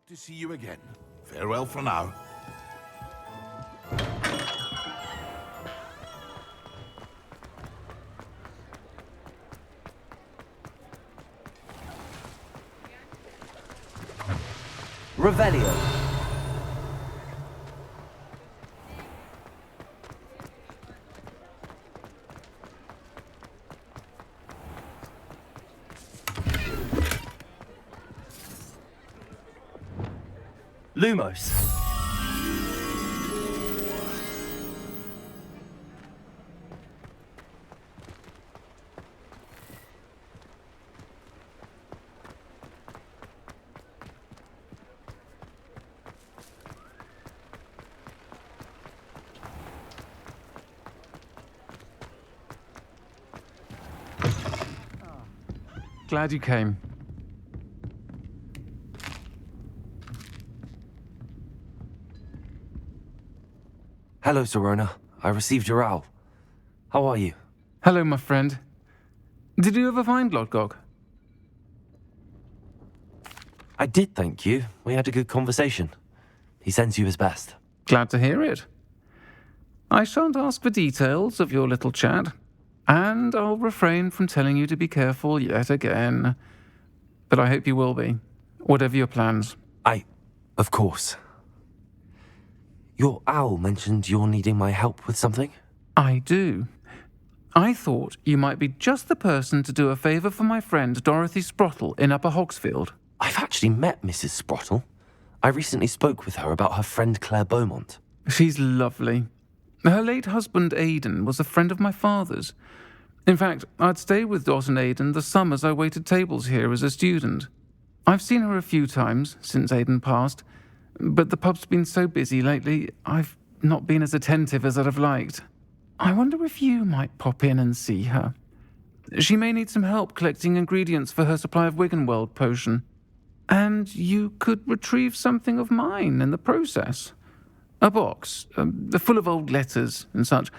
Hope to see you again. Farewell for now. Revelio. Lumos. Glad you came. Hello, Serona. I received your owl. How are you? Hello, my friend. Did you ever find Lodgok? I did, thank you. We had a good conversation. He sends you his best. Glad to hear it. I shan't ask for details of your little chat, and I'll refrain from telling you to be careful yet again. But I hope you will be, whatever your plans. Of course. Your owl mentioned you're needing my help with something? I do. I thought you might be just the person to do a favour for my friend Dorothy Sprottle in Upper Hogsfield. I've actually met Mrs. Sprottle. I recently spoke with her about her friend Claire Beaumont. She's lovely. Her late husband Aidan was a friend of my father's. In fact, I'd stay with Dot and Aidan the summers I waited tables here as a student. I've seen her a few times since Aidan passed, but the pub's been so busy lately, I've not been as attentive as I'd have liked. I wonder if you might pop in and see her. She may need some help collecting ingredients for her supply of Wiggenweld potion. And you could retrieve something of mine in the process. A box, full of old letters and such.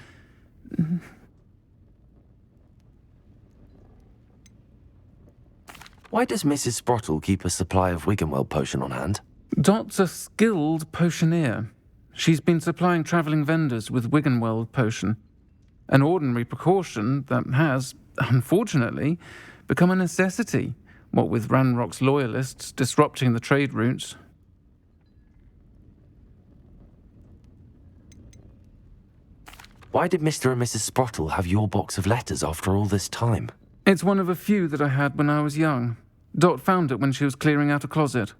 Why does Mrs. Sprottle keep a supply of Wiggenweld potion on hand? Dot's a skilled potioneer. She's been supplying travelling vendors with Wiggenweld potion. An ordinary precaution that has, unfortunately, become a necessity, what with Ranrock's loyalists disrupting the trade routes. Why did Mr. and Mrs. Sprottle have your box of letters after all this time? It's one of a few that I had when I was young. Dot found it when she was clearing out a closet.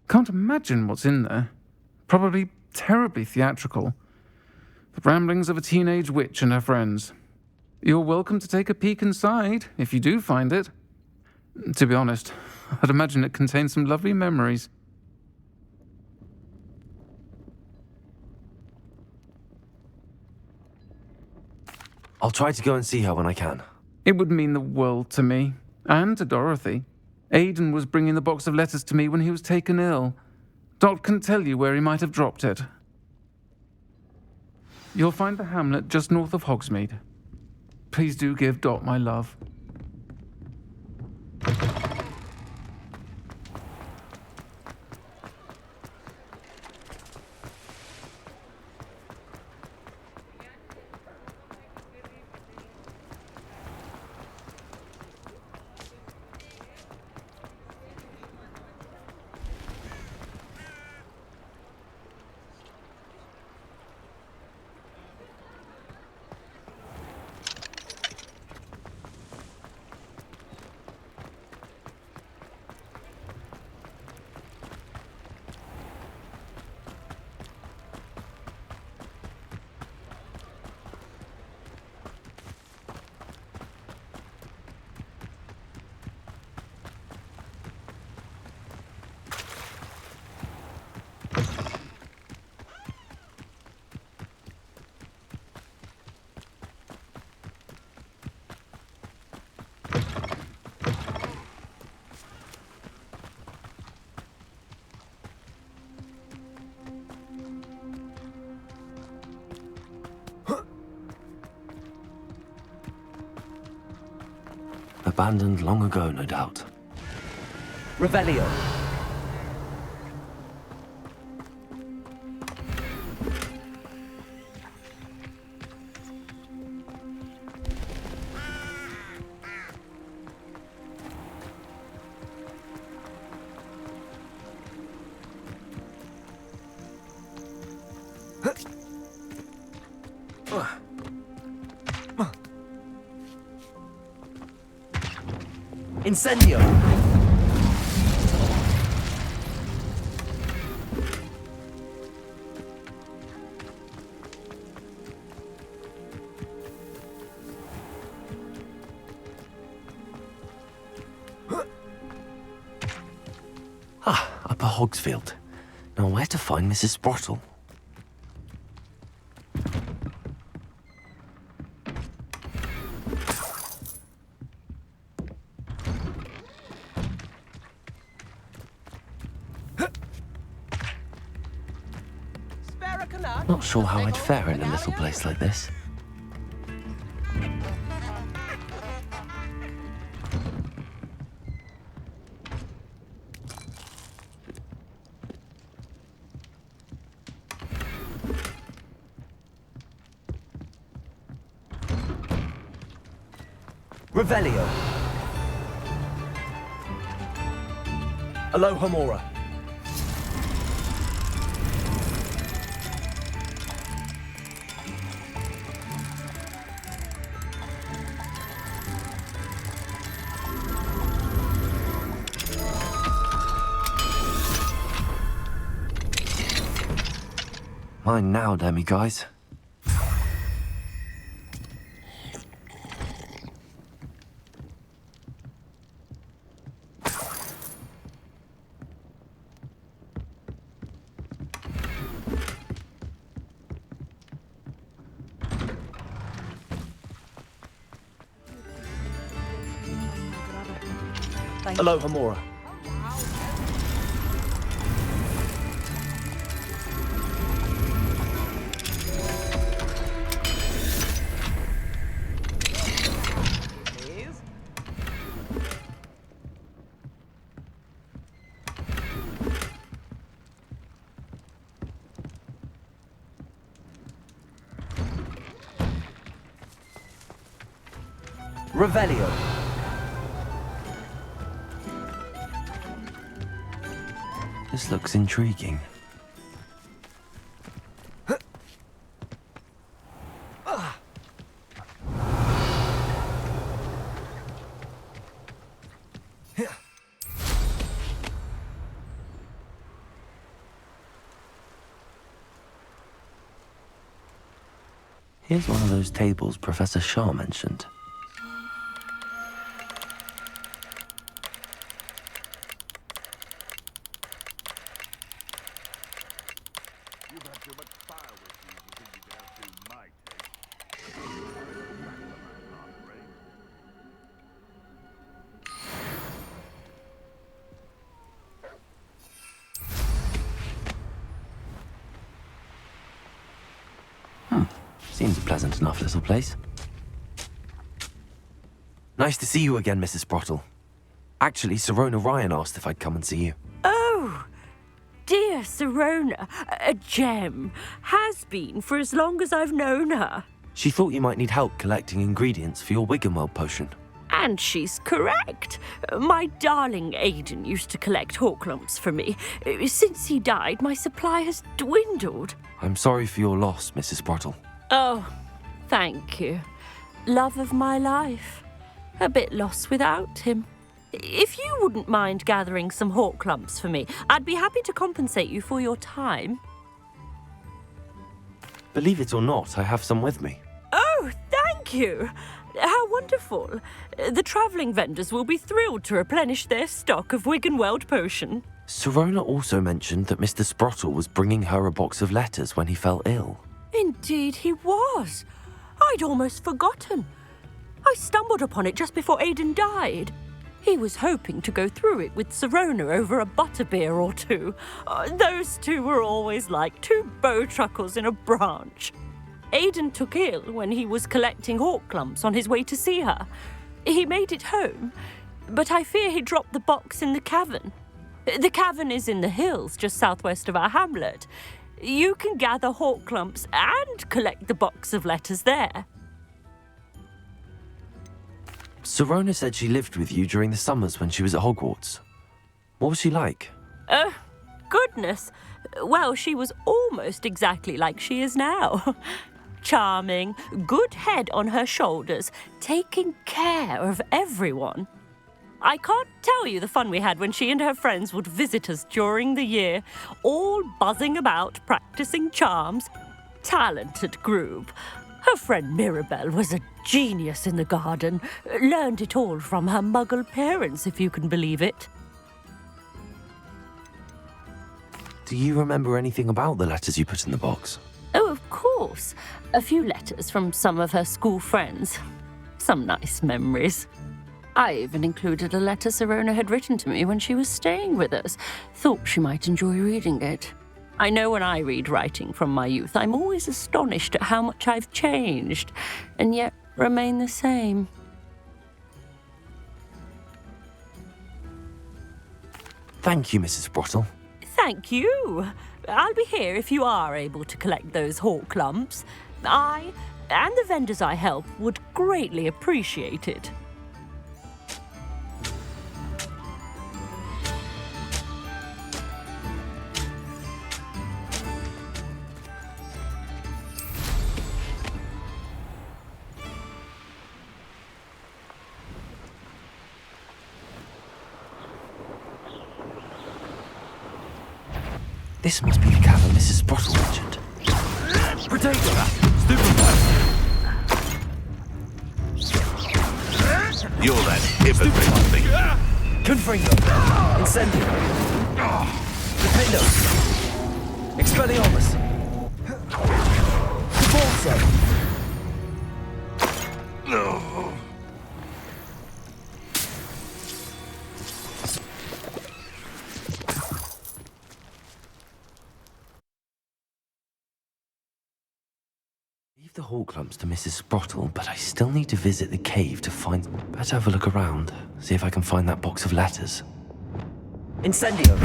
Can't imagine what's in there. Probably terribly theatrical. The ramblings of a teenage witch and her friends. You're welcome to take a peek inside, if you do find it. To be honest, I'd imagine it contains some lovely memories. I'll try to go and see her when I can. It would mean the world to me, and to Dorothy. Aidan was bringing the box of letters to me when he was taken ill. Dot can tell you where he might have dropped it. You'll find the hamlet just north of Hogsmeade. Please do give Dot my love. Abandoned long ago, no doubt. Revelio. Incendio! Upper Hogsfield. Now where to find Mrs. Sprottle? Not sure how I'd fare in a little place like this. Revelio. Alohomora. Mine now, Demi guys. Alohomora. Revelio. This looks intriguing. Here's one of those tables Professor Shaw mentioned. You've had too much fire with you. You think you can outdo my taste? I'm afraid. Seems a pleasant enough little place. Nice to see you again, Mrs. Sprottle. Actually, Sirona Ryan asked if I'd come and see you. Oh, dear Sirona, a gem. Has been for as long as I've known her. She thought you might need help collecting ingredients for your Wiggenweld potion. And she's correct. My darling Aidan used to collect Hawklumps for me. Since he died, my supply has dwindled. I'm sorry for your loss, Mrs. Sprottle. Oh, thank you. Love of my life. A bit lost without him. If you wouldn't mind gathering some Hawklumps for me, I'd be happy to compensate you for your time. Believe it or not, I have some with me. Oh, thank you. How wonderful. The travelling vendors will be thrilled to replenish their stock of Wiggenweld potion. Sirona also mentioned that Mr. Sprottle was bringing her a box of letters when he fell ill. Indeed he was. I'd almost forgotten. I stumbled upon it just before Aidan died. He was hoping to go through it with Sirona over a butterbeer or two. Those two were always like two bowtruckles in a branch. Aidan took ill when he was collecting Hawklumps on his way to see her. He made it home, but I fear he dropped the box in the cavern. The cavern is in the hills just southwest of our hamlet. You can gather Hawklumps and collect the box of letters there. Sirona said she lived with you during the summers when she was at Hogwarts. What was she like? Goodness. Well, she was almost exactly like she is now. Charming, good head on her shoulders, taking care of everyone. I can't tell you the fun we had when she and her friends would visit us during the year, all buzzing about, practicing charms. Talented group. Her friend Mirabelle was a genius in the garden. Learned it all from her muggle parents, if you can believe it. Do you remember anything about the letters you put in the box? Oh, of course. A few letters from some of her school friends. Some nice memories. I even included a letter Sirona had written to me when she was staying with us. Thought she might enjoy reading it. I know when I read writing from my youth, I'm always astonished at how much I've changed, and yet remain the same. Thank you, Mrs. Sprottle. Thank you. I'll be here if you are able to collect those hawk lumps. I, and the vendors I help, would greatly appreciate it. This must be the cavern Mrs. Sprottle mentioned. Potato! Stupefy! You're that hypocrite thing. Confringo. Incendio. Dependo. Expelliarmus. Convulso. Leave the hawk lumps to Mrs. Sprottle, but I still need to visit the cave to find... Better have a look around, see if I can find that box of letters. Incendio.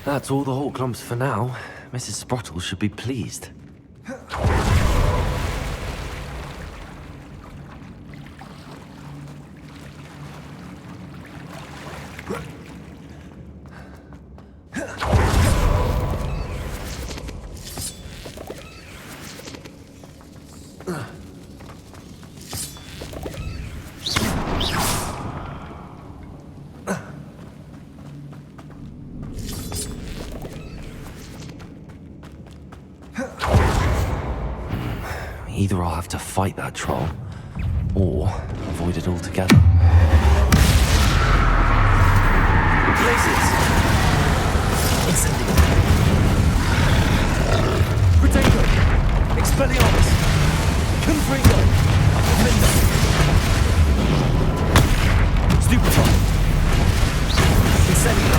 That's all the hawk lumps for now. Mrs. Sprottle should be pleased. Either I'll have to fight that troll, or avoid it altogether. Places. Incendio. Potato. Expelliarmus. Confringo. Defendo. Stupefy. Incendio.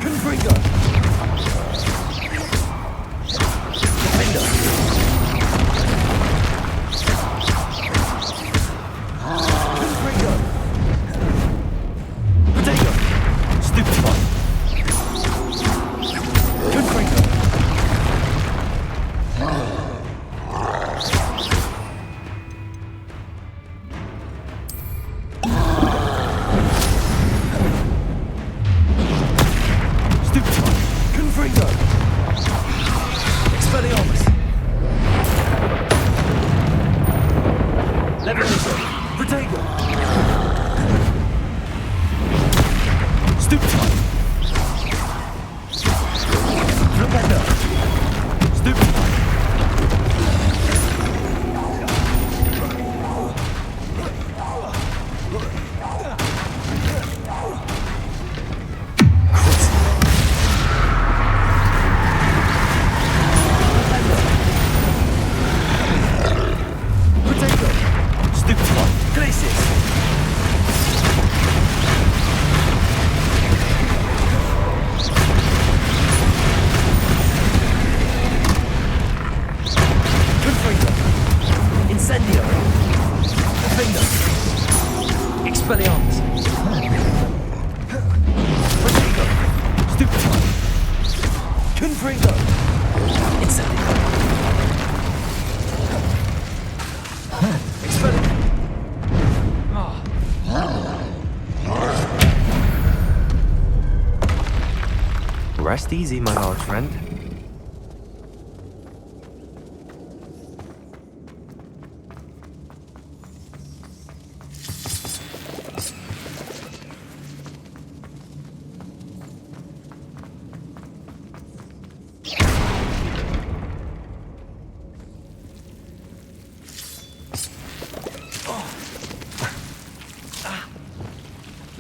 Confringo. Rest easy, my large friend.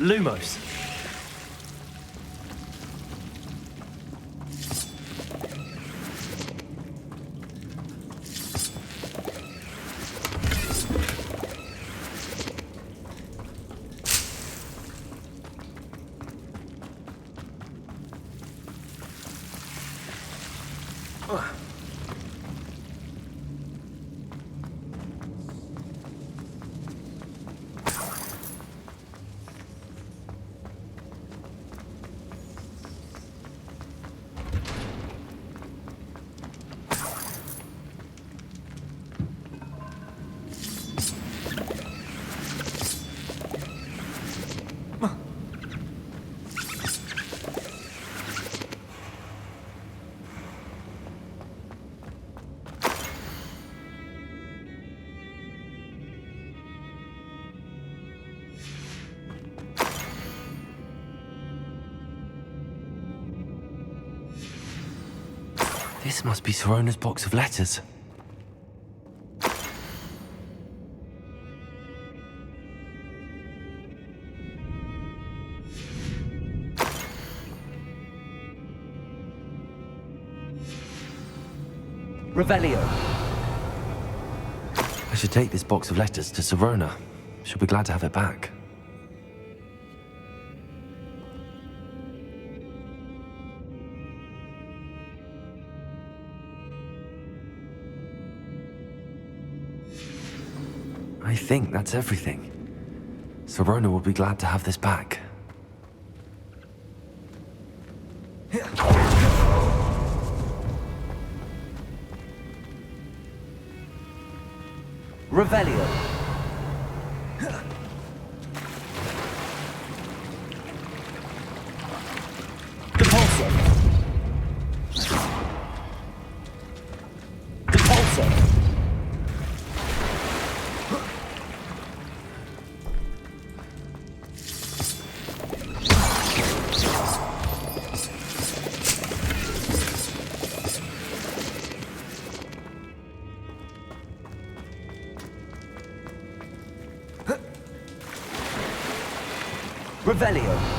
Lumos. This must be Sorona's box of letters. Revelio. I should take this box of letters to Sorona. She'll be glad to have it back. I think that's everything. Sorona will be glad to have this back. Revelio. Depulso. Depulso. Revelio.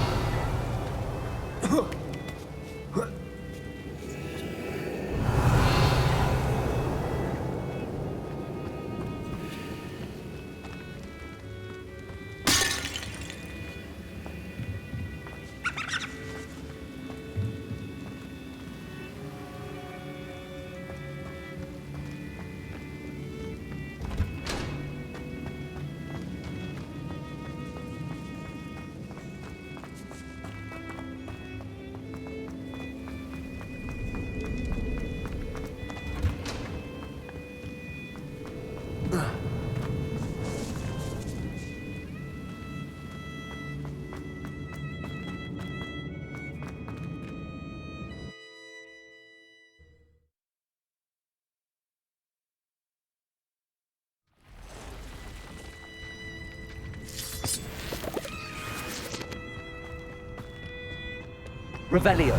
Revelio.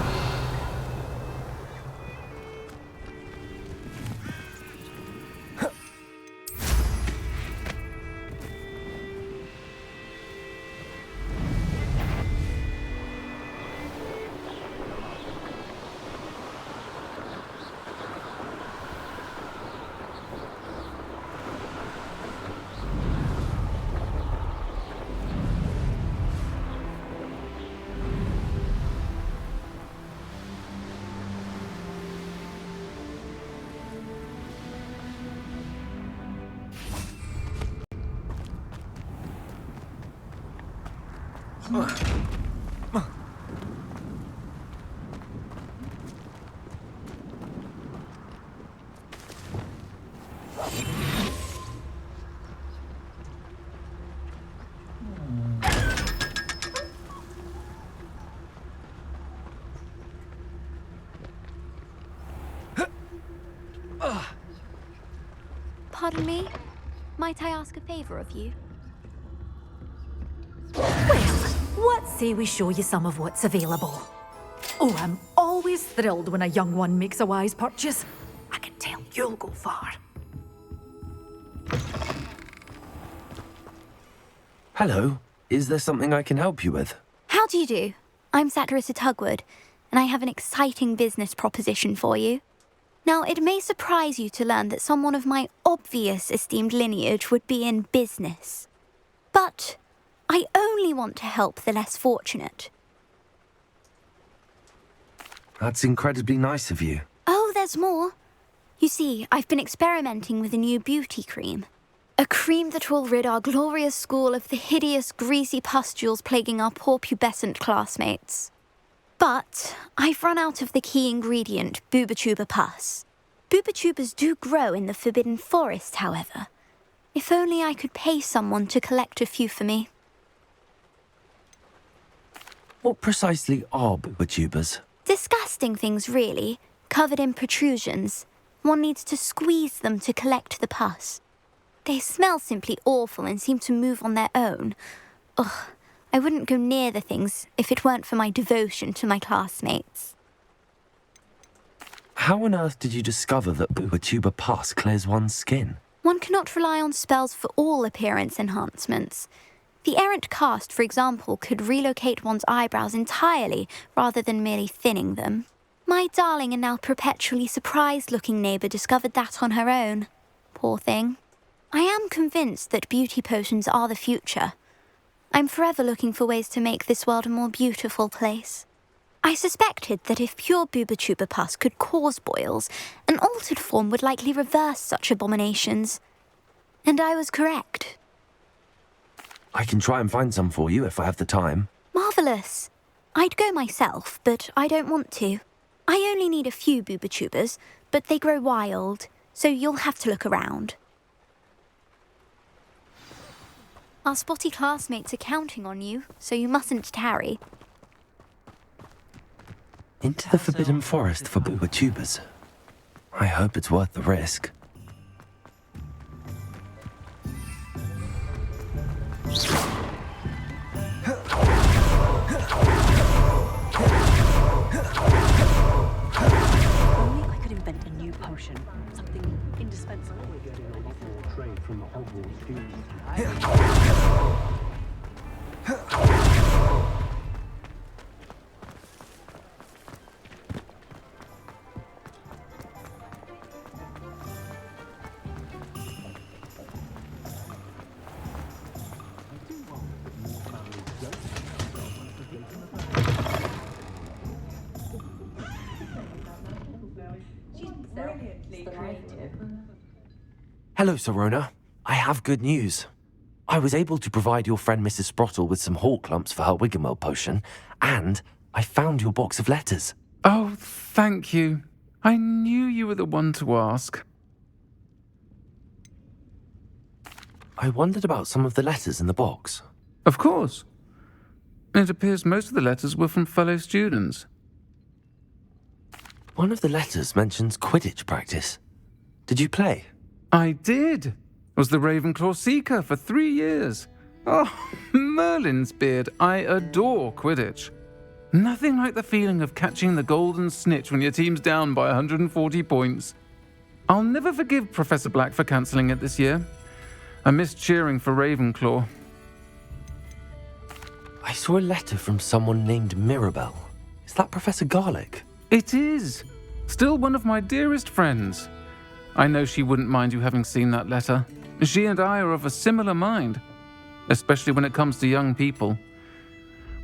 Pardon me? Might I ask a favor of you? What say we show you some of what's available? Oh, I'm always thrilled when a young one makes a wise purchase. I can tell you'll go far. Hello. Is there something I can help you with? How do you do? I'm Satirissa Tugwood, and I have an exciting business proposition for you. Now, it may surprise you to learn that someone of my obvious esteemed lineage would be in business. But I only want to help the less fortunate. That's incredibly nice of you. Oh, there's more. You see, I've been experimenting with a new beauty cream. A cream that will rid our glorious school of the hideous, greasy pustules plaguing our poor pubescent classmates. But I've run out of the key ingredient, Booba-Tuba pus. Booba-Tubas do grow in the Forbidden Forest, however. If only I could pay someone to collect a few for me. What precisely are Booba-Tubas? Disgusting things, really, covered in protrusions. One needs to squeeze them to collect the pus. They smell simply awful and seem to move on their own. Ugh, I wouldn't go near the things if it weren't for my devotion to my classmates. How on earth did you discover that Booba-Tuba pus clears one's skin? One cannot rely on spells for all appearance enhancements. The errant cast, for example, could relocate one's eyebrows entirely rather than merely thinning them. My darling and now perpetually surprised-looking neighbour discovered that on her own. Poor thing. I am convinced that beauty potions are the future. I'm forever looking for ways to make this world a more beautiful place. I suspected that if pure Booba-Tuba pus could cause boils, an altered form would likely reverse such abominations. And I was correct. I can try and find some for you if I have the time. Marvellous. I'd go myself, but I don't want to. I only need a few Booba-Tubas, but they grow wild, so you'll have to look around. Our spotty classmates are counting on you, so you mustn't tarry. Into the Forbidden Forest for Booba-Tubas. I hope it's worth the risk. Only I could invent a new potion. Something indispensable. We're getting a lot more trade from the Hogwarts students. Hello, Sirona. I have good news. I was able to provide your friend Mrs. Sprottle with some hawk lumps for her Wiggenweld potion, and I found your box of letters. Oh, thank you. I knew you were the one to ask. I wondered about some of the letters in the box. Of course. It appears most of the letters were from fellow students. One of the letters mentions Quidditch practice. Did you play? I did. Was the Ravenclaw Seeker for 3 years. Oh, Merlin's beard. I adore Quidditch. Nothing like the feeling of catching the golden snitch when your team's down by 140 points. I'll never forgive Professor Black for cancelling it this year. I missed cheering for Ravenclaw. I saw a letter from someone named Mirabelle. Is that Professor Garlick? It is. Still one of my dearest friends. I know she wouldn't mind you having seen that letter. She and I are of a similar mind, especially when it comes to young people.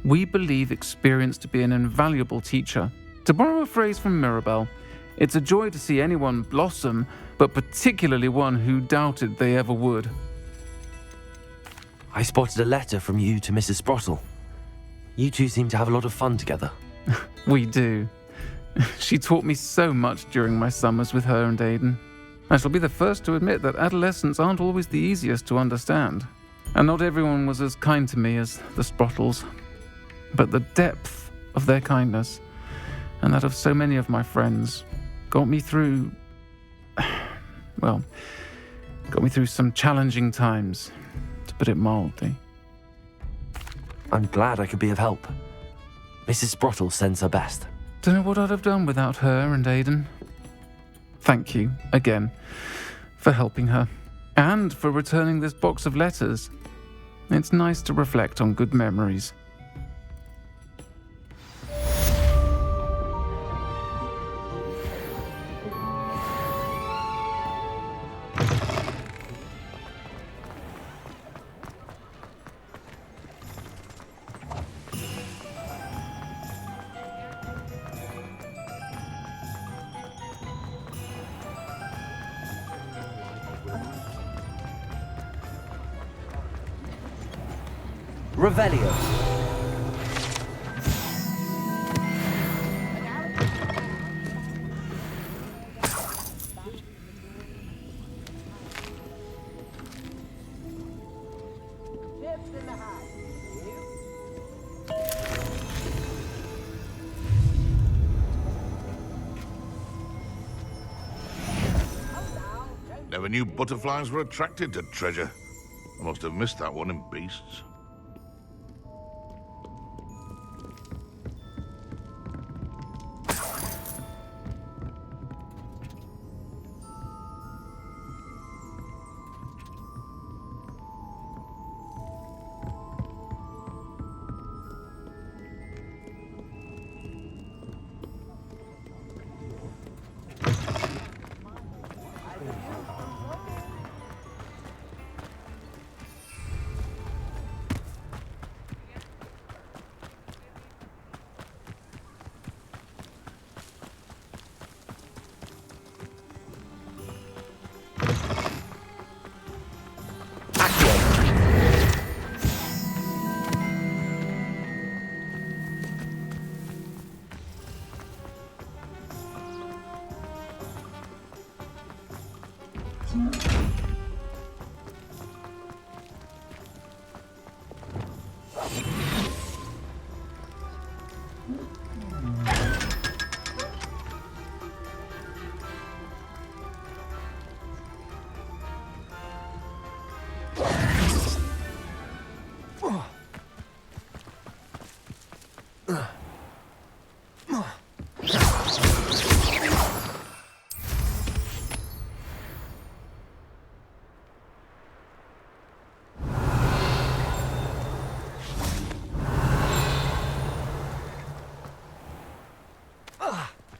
We believe experience to be an invaluable teacher. To borrow a phrase from Mirabelle, it's a joy to see anyone blossom, but particularly one who doubted they ever would. I spotted a letter from you to Mrs. Sprottle. You two seem to have a lot of fun together. We do. She taught me so much during my summers with her and Aidan. I shall be the first to admit that adolescents aren't always the easiest to understand, and not everyone was as kind to me as the Sprottles. But the depth of their kindness, and that of so many of my friends, got me through some challenging times, to put it mildly. I'm glad I could be of help. Mrs. Sprottle sends her best. Don't know what I'd have done without her and Aidan. Thank you, again, for helping her, and for returning this box of letters. It's nice to reflect on good memories. Revelio. Never knew butterflies were attracted to treasure. I must have missed that one in Beasts.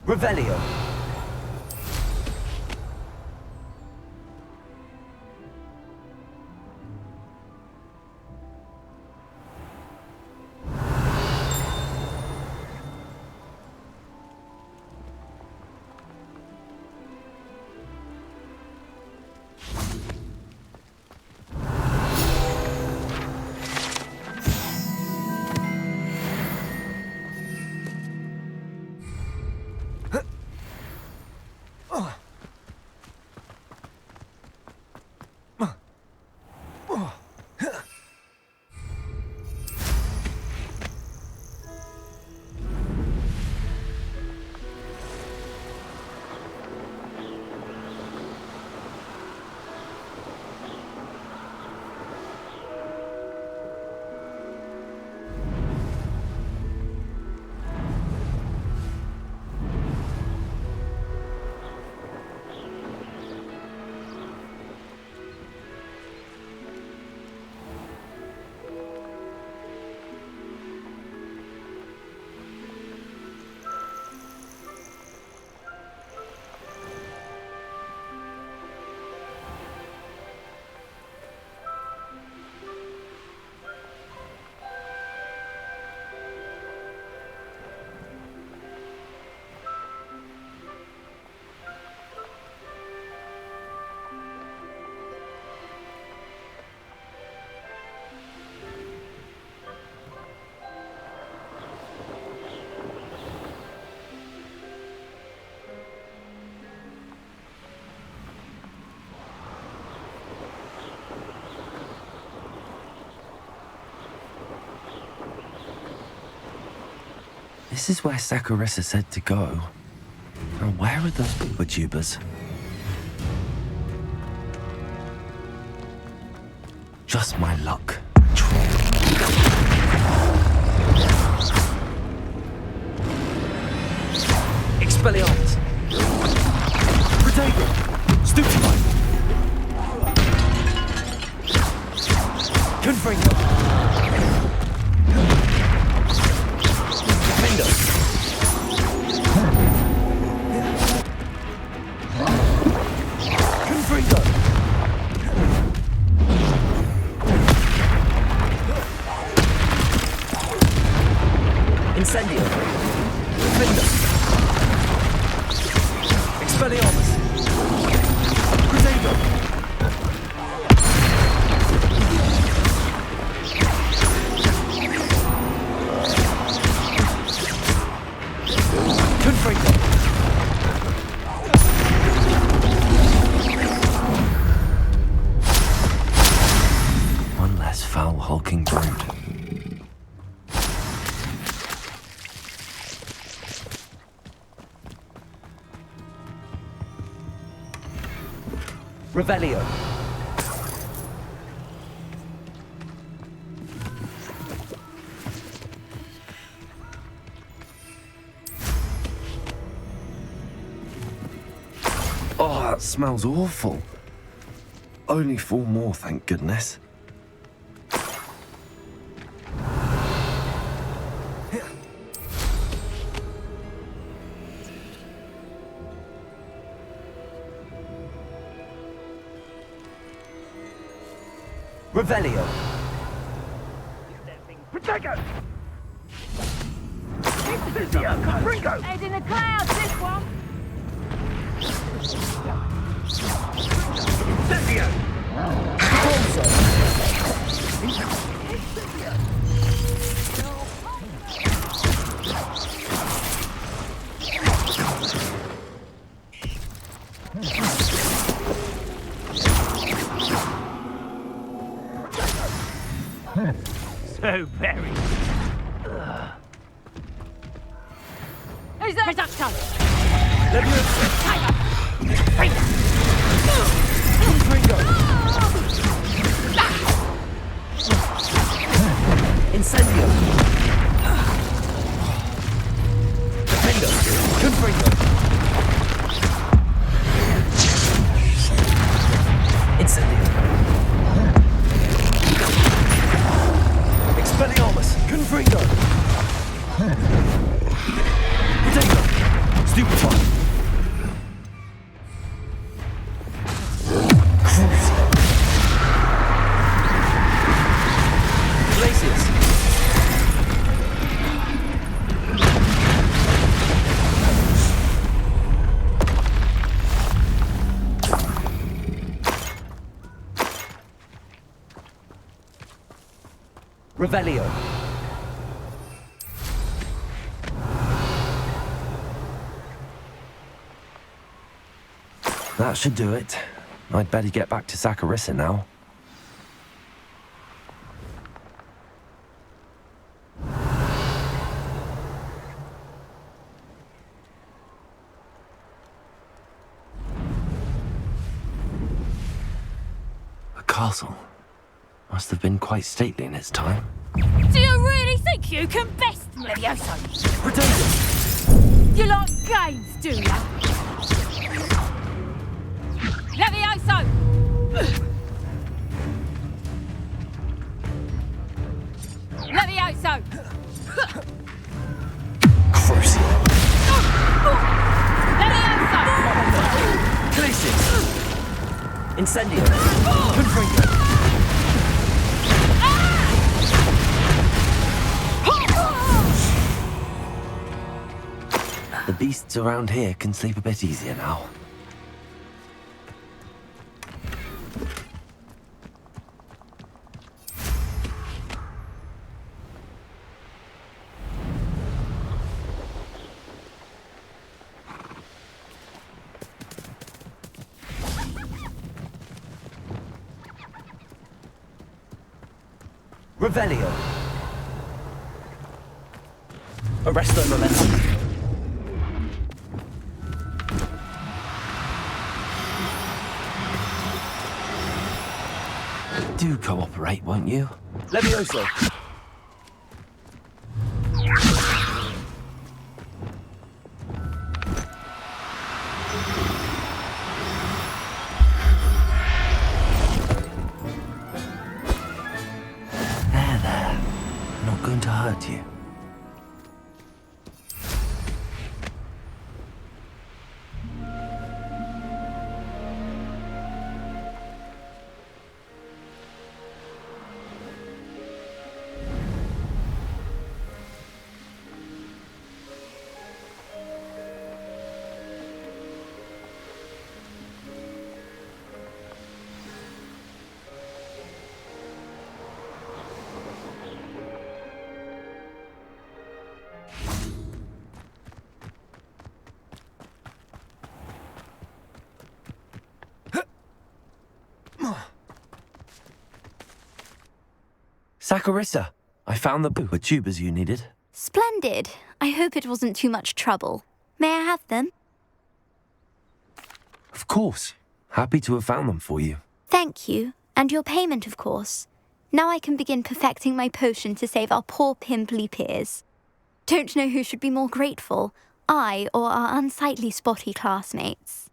Revelio. This is where Saccharissa said to go. Now, where are the booktubers? Just my luck. Troll. Expelliarmus! Protego! Stupefy! Confuse! Confringo. Defender. Confringo. Incendio. Defender. Expelliarmus. Crusader. Confringo. One less foul hulking brute. Revelio. Oh, that smells awful. Only 4 more, thank goodness. Revelio. Protego! Incendio! Confringo! Head in the clouds, this one. Incendio! So very. Who's that? Reducto. Confringo. Incendio. Defender. Confringo. Incendio. Expelliarmus. Confringo. Potato. Stupefy. Glacius. Revelio. That should do it. I'd better get back to Saccharissa now. The castle must have been quite stately in its time. Do you really think you can best me? Levioso. Pretender. You like games, do you? Levioso! Levioso! Crucial. Levioso! Glacius. Incendio. Confringo. The beasts around here can sleep a bit easier now. Revelio. Arresto momentum. Do cooperate, won't you? Levioso. going to hurt you. Saccharissa, I found the tubers you needed. Splendid. I hope it wasn't too much trouble. May I have them? Of course. Happy to have found them for you. Thank you. And your payment, of course. Now I can begin perfecting my potion to save our poor pimply peers. Don't know who should be more grateful, I or our unsightly spotty classmates.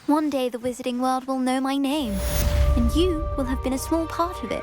One day the wizarding world will know my name, and you will have been a small part of it.